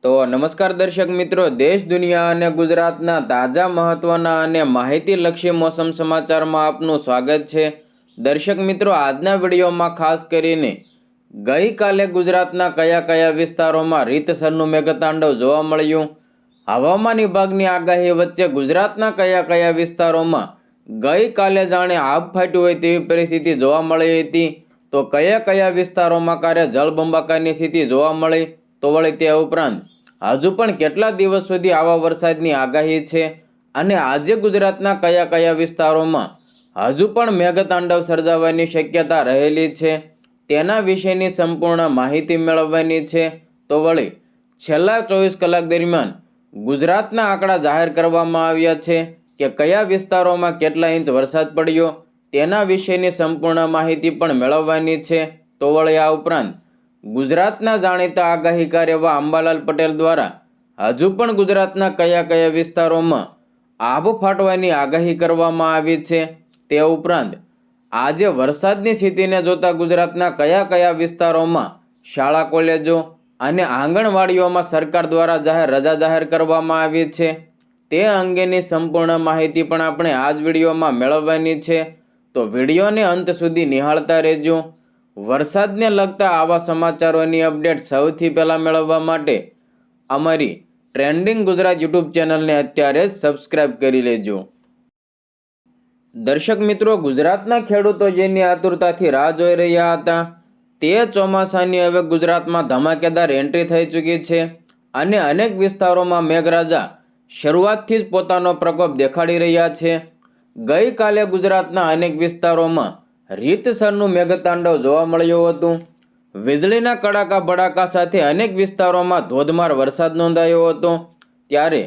તો નમસ્કાર દર્શક મિત્રો, દેશ દુનિયા અને ગુજરાતના તાજા મહત્વના અને માહિતીલક્ષી મોસમ સમાચારમાં આપનું સ્વાગત છે। દર્શક મિત્રો, આજના વિડીયોમાં ખાસ કરીને ગઈકાલે ગુજરાતના કયા વિસ્તારોમાં રીતસરનું મેઘતાંડવ જોવા મળ્યું, હવામાન વિભાગની આગાહી વચ્ચે ગુજરાતના કયા વિસ્તારોમાં ગઈકાલે જાણે આભ ફાટ્યું હોય તેવી પરિસ્થિતિ જોવા મળી હતી, તો કયા વિસ્તારોમાં ક્યારે જળબંબાકારની સ્થિતિ જોવા મળી, તો વળી તે ઉપરાંત હજુ પણ કેટલા દિવસ સુધી આવા વરસાદની આગાહી છે અને આજે ગુજરાતના કયા વિસ્તારોમાં હજુ પણ મેઘતાંડવ સર્જાવાની શક્યતા રહેલી છે તેના વિશેની સંપૂર્ણ માહિતી મેળવવાની છે। તો વળી છેલ્લા 24 કલાક દરમિયાન ગુજરાતના આંકડા જાહેર કરવામાં આવ્યા છે કે કયા વિસ્તારોમાં કેટલા ઇંચ વરસાદ પડ્યો તેના વિશેની સંપૂર્ણ માહિતી પણ મેળવવાની છે। તો વળી આ ઉપરાંત ગુજરાતના જાણીતા આગાહીકાર એવા અંબાલાલ પટેલ દ્વારા હજુ પણ ગુજરાતના કયા વિસ્તારોમાં આભ ફાટવાની આગાહી કરવામાં આવી છે, તે ઉપરાંત આજે વરસાદની સ્થિતિને જોતા ગુજરાતના કયા વિસ્તારોમાં શાળા કોલેજો અને આંગણવાડીઓમાં સરકાર દ્વારા રજા જાહેર કરવામાં આવી છે તે અંગેની સંપૂર્ણ માહિતી પણ આપણે આ જ વિડીયોમાં મેળવવાની છે। તો વિડીયોને અંત સુધી નિહાળતા રહેજો। વરસાદને લગતા આવા સમાચારોની અપડેટ સૌથી પહેલાં મેળવવા માટે અમારી ટ્રેન્ડિંગ ગુજરાત યુટ્યુબ ચેનલને અત્યારે જ સબસ્ક્રાઇબ કરી લેજો। દર્શક મિત્રો, ગુજરાતના ખેડૂતો જેની આતુરતાથી રાહ જોઈ રહ્યા હતા તે ચોમાસાની હવે ગુજરાતમાં ધમાકેદાર એન્ટ્રી થઈ ચૂકી છે અને અનેક વિસ્તારોમાં મેઘરાજા શરૂઆતથી જ પોતાનો પ્રકોપ દેખાડી રહ્યા છે। ગઈકાલે ગુજરાતના અનેક વિસ્તારોમાં રીતસરનું મેઘતાંડવ જોવા મળ્યું હતું। વીજળીના કડાકા ભડાકા સાથે અનેક વિસ્તારોમાં ધોધમાર વરસાદ નોંધાયો હતો। ત્યારે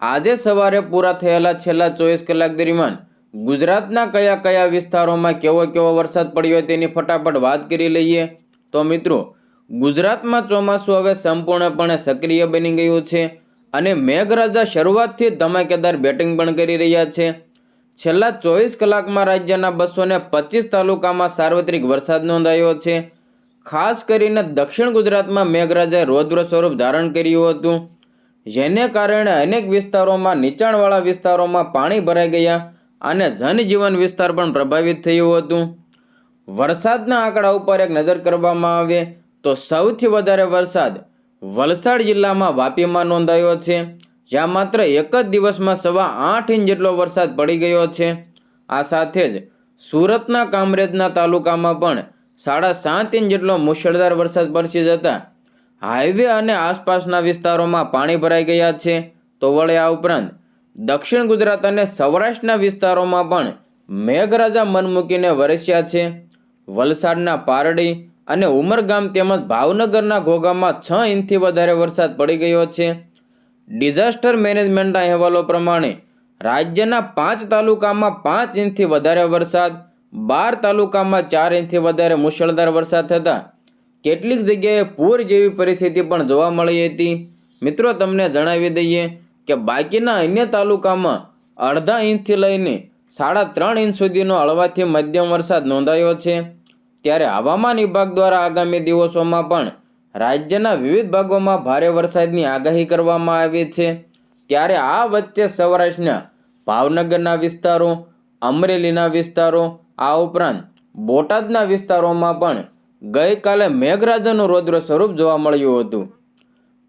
આજે સવારે પૂરા થયેલા છેલ્લા 24 કલાક દરમિયાન ગુજરાતના કયા વિસ્તારોમાં કેવો વરસાદ પડ્યો તેની ફટાફટ વાત કરી લઈએ। તો મિત્રો, ગુજરાતમાં ચોમાસું હવે સંપૂર્ણપણે સક્રિય બની ગયું છે અને મેઘરાજા શરૂઆતથી ધમાકેદાર બેટિંગ પણ કરી રહ્યા છે। છેલ્લા 24 કલાકમાં રાજ્યના 225 તાલુકામાં સાર્વત્રિક વરસાદ નોંધાયો છે। ખાસ કરીને દક્ષિણ ગુજરાતમાં મેઘરાજાએ રૌદ્ર સ્વરૂપ ધારણ કર્યું હતું, જેને કારણે અનેક વિસ્તારોમાં નીચાણવાળા વિસ્તારોમાં પાણી ભરાઈ ગયા અને જનજીવન વિસ્તાર પણ પ્રભાવિત થયું હતું। વરસાદના આંકડા ઉપર એક નજર કરવામાં આવે તો સૌથી વધારે વરસાદ વલસાડ જિલ્લામાં વાપીમાં નોંધાયો છે, જ્યાં માત્ર એક જ દિવસમાં 8.25 ઇંચ જેટલો વરસાદ પડી ગયો છે। આ સાથે જ સુરતના કામરેજના તાલુકામાં પણ 7.5 ઇંચ જેટલો મુશળધાર વરસાદ વરસી જતા હાઈવે અને આસપાસના વિસ્તારોમાં પાણી ભરાઈ ગયા છે। તો વળી આ ઉપરાંત દક્ષિણ ગુજરાત અને સૌરાષ્ટ્રના વિસ્તારોમાં પણ મેઘરાજા મન મૂકીને વરસ્યા છે। વલસાડના પારડી અને ઉમરગામ તેમજ ભાવનગરના ઘોઘામાં 6 ઇંચથી વધારે વરસાદ પડી ગયો છે। ડિઝાસ્ટર મેનેજમેન્ટના અહેવાલો પ્રમાણે રાજ્યના 5 તાલુકામાં 5 ઇંચથી વધારે વરસાદ, 12 તાલુકામાં 4 ઇંચથી વધારે મુશળધાર વરસાદ થતાં કેટલીક જગ્યાએ પૂર જેવી પરિસ્થિતિ પણ જોવા મળી હતી। મિત્રો, તમને જણાવી દઈએ કે બાકીના અન્ય તાલુકામાં 0.5 ઇંચથી લઈને 3.5 ઇંચ સુધીનો હળવાથી મધ્યમ વરસાદ નોંધાયો છે। ત્યારે હવામાન વિભાગ દ્વારા આગામી દિવસોમાં પણ રાજ્યના વિવિધ ભાગોમાં ભારે વરસાદની આગાહી કરવામાં આવી છે। ત્યારે આ વચ્ચે સૌરાષ્ટ્રના ભાવનગરના વિસ્તારો, અમરેલીના વિસ્તારો, આ ઉપરાંત બોટાદના વિસ્તારોમાં પણ ગઈકાલે મેઘરાજાનું રૌદ્ર સ્વરૂપ જોવા મળ્યું હતું।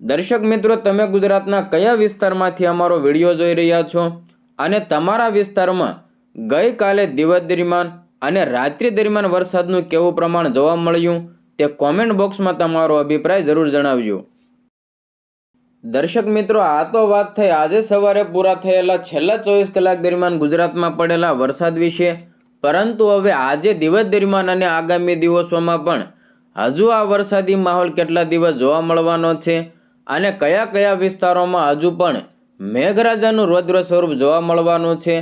દર્શક મિત્રો, તમે ગુજરાતના કયા વિસ્તારમાંથી અમારો વિડીયો જોઈ રહ્યા છો અને તમારા વિસ્તારમાં ગઈકાલે દિવસ દરમિયાન અને રાત્રિ દરમિયાન વરસાદનું કેવું પ્રમાણ જોવા મળ્યું તે કોમેન્ટ બોક્સમાં તમારો અભિપ્રાય જરૂર જણાવજો। દર્શક મિત્રો, આ તો વાત થઈ આજે સવારે પૂરા થયેલા છેલ્લા 24 કલાક દરમિયાન ગુજરાતમાં પડેલા વરસાદ વિશે, પરંતુ હવે આજે દિવસ દરમિયાન અને આગામી દિવસોમાં પણ હજુ આ વરસાદી માહોલ કેટલા દિવસ જોવા મળવાનો છે અને કયા વિસ્તારોમાં હજુ પણ મેઘરાજાનું રૌદ્ર સ્વરૂપ જોવા મળવાનું છે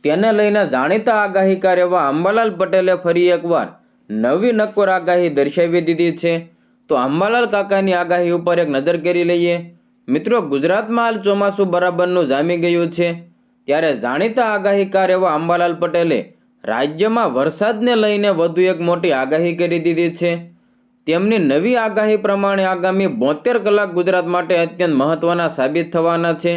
તેને લઈને જાણીતા આગાહીકાર એવા અંબાલાલ પટેલે ફરી એકવાર નવી નક્કોર આગાહી દર્શાવી દીધી છે। તો અંબાલાલ કાકાની આગાહી ઉપર એક નજર કરી લઈએ। મિત્રો, ગુજરાતમાં હાલ ચોમાસું બરાબરનું જામી ગયું છે, ત્યારે જાણીતા આગાહીકાર એવા અંબાલાલ પટેલે રાજ્યમાં વરસાદને લઈને વધુ એક મોટી આગાહી કરી દીધી છે। તેમની નવી આગાહી પ્રમાણે આગામી 72 કલાક ગુજરાત માટે અત્યંત મહત્વના સાબિત થવાના છે,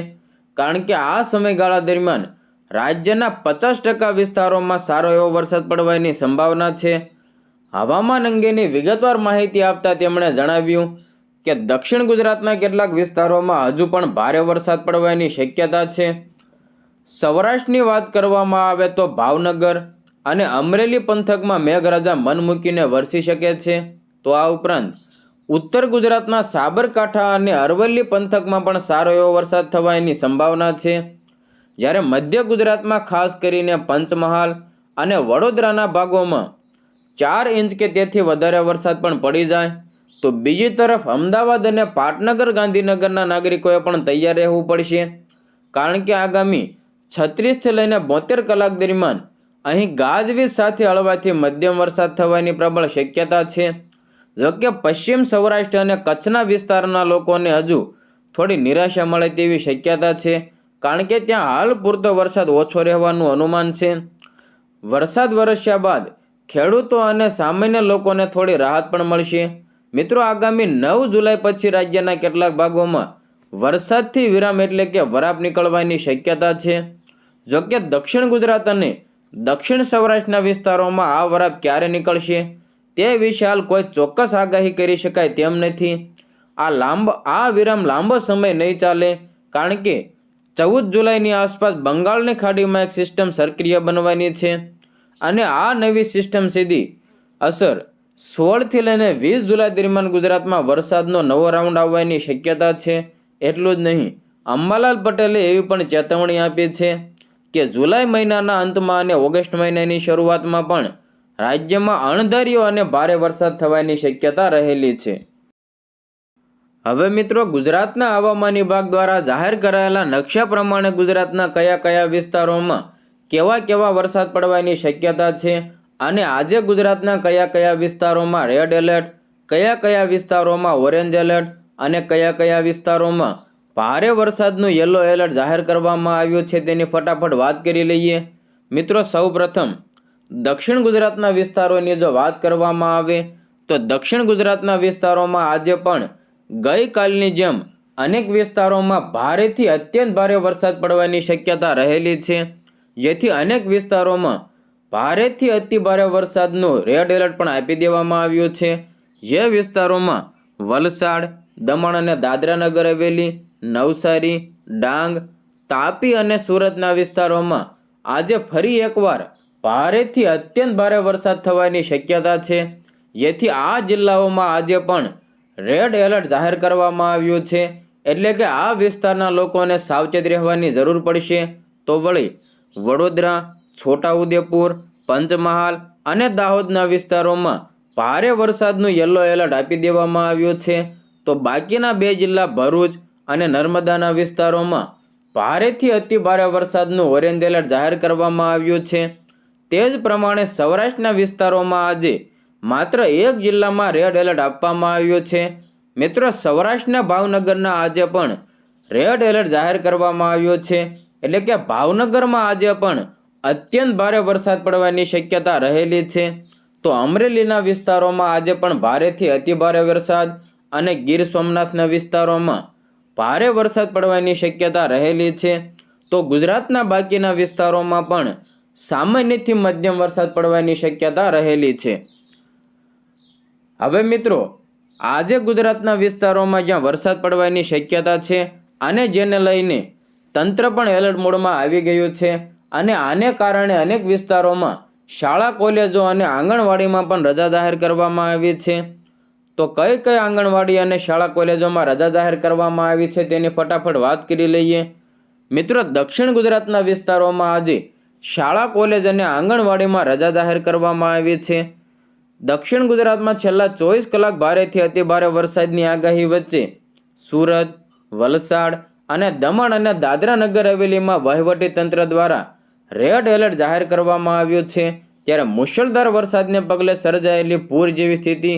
કારણ કે આ સમયગાળા દરમિયાન રાજ્યના 50% વિસ્તારોમાં સારો એવો વરસાદ પડવાની સંભાવના છે. હવામાન અંગેની વિગતવાર માહિતી આપતા તેમણે જણાવ્યું કે દક્ષિણ ગુજરાતના કેટલાક વિસ્તારોમાં હજુ પણ ભારે વરસાદ પડવાની શક્યતા છે. સૌરાષ્ટ્રની વાત કરવામાં આવે તો ભાવનગર અને અમરેલી પંથકમાં મેઘરાજા મન મૂકીને વરસી શકે છે. તો આ ઉપરાંત ઉત્તર ગુજરાતના સાબરકાંઠા અને અરવલ્લી પંથકમાં પણ સારો એવો વરસાદ થવાની સંભાવના છે. જ્યારે મધ્ય ગુજરાતમાં ખાસ કરીને પંચમહાલ અને વડોદરાના ભાગોમાં 4 ઇંચ કે તેથી વધારે વરસાદ પણ પડી જાય. તો બીજી તરફ અમદાવાદ અને પાટનગર ગાંધીનગરના નાગરિકોએ પણ તૈયાર રહેવું પડશે, કારણ કે આગામી 36 થી લઈને 72 કલાક દરમિયાન અહીં ગાજવીજ સાથે હળવાથી મધ્યમ વરસાદ થવાની પ્રબળ શક્યતા છે. જોકે પશ્ચિમ સૌરાષ્ટ્ર અને કચ્છના વિસ્તારના લોકોને હજુ થોડી નિરાશા મળે તેવી શક્યતા છે, કારણ કે ત્યાં હાલ પૂરતો વરસાદ ઓછો રહેવાનું અનુમાન છે. વરસાદ વરસ્યા બાદ ખેડૂતો અને સામાન્ય લોકોને થોડી રાહત પણ મળશે. મિત્રો, આગામી 9 જુલાઈ પછી રાજ્યના કેટલાક ભાગોમાં વરસાદથી વિરામ એટલે કે વરાપ નીકળવાની શક્યતા છે. જોકે દક્ષિણ ગુજરાત અને દક્ષિણ સૌરાષ્ટ્રના વિસ્તારોમાં આ વરાપ ક્યારે નીકળશે તે વિશે હાલ કોઈ ચોક્કસ આગાહી કરી શકાય તેમ નથી. આ વિરામ લાંબો સમય નહીં ચાલે, કારણ કે 14 જુલાઈની આસપાસ બંગાળની ખાડીમાં એક સિસ્ટમ સક્રિય બનવાની છે અને આ નવી સિસ્ટમ સીધી અસર 16 થી લઈને 20 જુલાઈ દરમિયાન ગુજરાતમાં વરસાદનો નવો રાઉન્ડ આવવાની શક્યતા છે. એટલું જ નહીં, અંબાલાલ પટેલે એવી પણ ચેતવણી આપી છે કે જુલાઈ મહિનાના અંતમાં અને ઓગસ્ટ મહિનાની શરૂઆતમાં પણ રાજ્યમાં અણધાર્યો અને ભારે વરસાદ થવાની શક્યતા રહેલી છે. હવે મિત્રો, ગુજરાતના હવામાન વિભાગ દ્વારા જાહેર કરાયેલા નકશા પ્રમાણે ગુજરાતના કયા કયા વિસ્તારોમાં કેવા વરસાદ પડવાની શક્યતા છે અને આજે ગુજરાતના કયા કયા વિસ્તારોમાં રેડ એલર્ટ, કયા વિસ્તારોમાં ઓરેન્જ એલર્ટ અને કયા વિસ્તારોમાં ભારે વરસાદનું યલો એલર્ટ જાહેર કરવામાં આવ્યું છે તેની ફટાફટ વાત કરી લઈએ. મિત્રો, સૌપ્રથમ દક્ષિણ ગુજરાતના વિસ્તારોની જો વાત કરવામાં આવે તો દક્ષિણ ગુજરાતના વિસ્તારોમાં આજે પણ ગઈકાલની જેમ અનેક વિસ્તારોમાં ભારેથી અત્યંત ભારે વરસાદ પડવાની શક્યતા રહેલી છે, જેથી અનેક વિસ્તારોમાં ભારેથી અતિ ભારે વરસાદનું રેડ એલર્ટ પણ આપી દેવામાં આવ્યું છે. જે વિસ્તારોમાં વલસાડ, દમણ અને દાદરા નગર હવેલી, નવસારી, ડાંગ, તાપી અને સુરતના વિસ્તારોમાં આજે ફરી એકવાર ભારેથી અત્યંત ભારે વરસાદ થવાની શક્યતા છે, જેથી આ જિલ્લાઓમાં આજે પણ રેડ એલર્ટ જાહેર કરવામાં આવ્યું છે. એટલે કે આ વિસ્તારના લોકોને સાવચેત રહેવાની જરૂર પડશે. તો વળી વડોદરા, છોટાઉદેપુર, પંચમહાલ અને દાહોદના વિસ્તારોમાં ભારે વરસાદનું યલો એલર્ટ આપી દેવામાં આવ્યું છે. તો બાકીના 2 જિલ્લા ભરૂચ અને નર્મદાના વિસ્તારોમાં ભારેથી અતિ ભારે વરસાદનું ઓરેન્જ એલર્ટ જાહેર કરવામાં આવ્યું છે. તે જ પ્રમાણે સૌરાષ્ટ્રના વિસ્તારોમાં આજે માત્ર 1 જિલ્લામાં રેડ એલર્ટ આપવામાં આવ્યું છે. મિત્રો, સૌરાષ્ટ્રના ભાવનગરના આજે પણ રેડ એલર્ટ જાહેર કરવામાં આવ્યો છે. એટલે કે ભાવનગરમાં આજે પણ અત્યંત ભારે વરસાદ પડવાની શક્યતા રહેલી છે. તો અમરેલીના વિસ્તારોમાં આજે પણ ભારેથી અતિ ભારે વરસાદ અને ગીર સોમનાથના વિસ્તારોમાં ભારે વરસાદ પડવાની શક્યતા રહેલી છે. તો ગુજરાતના બાકીના વિસ્તારોમાં પણ સામાન્યથી મધ્યમ વરસાદ પડવાની શક્યતા રહેલી છે. હવે મિત્રો, આજે ગુજરાતના વિસ્તારોમાં જ્યાં વરસાદ પડવાની શક્યતા છે અને જેને લઈને તંત્ર પણ એલર્ટ મોડમાં આવી ગયું છે અને આને કારણે અનેક વિસ્તારોમાં શાળા, કોલેજો અને આંગણવાડીમાં પણ રજા જાહેર કરવામાં આવી છે. તો કઈ આંગણવાડી અને શાળા કોલેજોમાં રજા જાહેર કરવામાં આવી છે તેની ફટાફટ વાત કરી લઈએ. મિત્રો, દક્ષિણ ગુજરાતના વિસ્તારોમાં આજે શાળા, કોલેજ અને આંગણવાડીમાં રજા જાહેર કરવામાં આવી છે. દક્ષિણ ગુજરાતમાં છેલ્લા 24 કલાક ભારેથી અતિ ભારે વરસાદની આગાહી વચ્ચે સુરત, વલસાડ અને દમણ અને દાદરા નગર હવેલીમાં વહીવટી તંત્ર દ્વારા રેડ એલર્ટ જાહેર કરવામાં આવ્યું છે. ત્યારે મુશળધાર વરસાદને પગલે સર્જાયેલી પૂર જેવી સ્થિતિ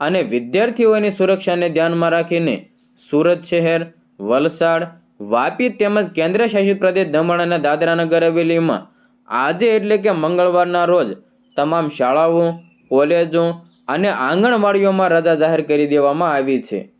અને વિદ્યાર્થીઓની સુરક્ષાને ધ્યાનમાં રાખીને સુરત શહેર, વલસાડ, વાપી તેમજ કેન્દ્ર શાસિત પ્રદેશ દમણ અને દાદરા નગર હવેલીમાં આજે એટલે કે મંગળવારના રોજ તમામ શાળાઓ, કોલેજો અને આંગણવાડીઓમાં રજા જાહેર કરી દેવામાં આવી છે.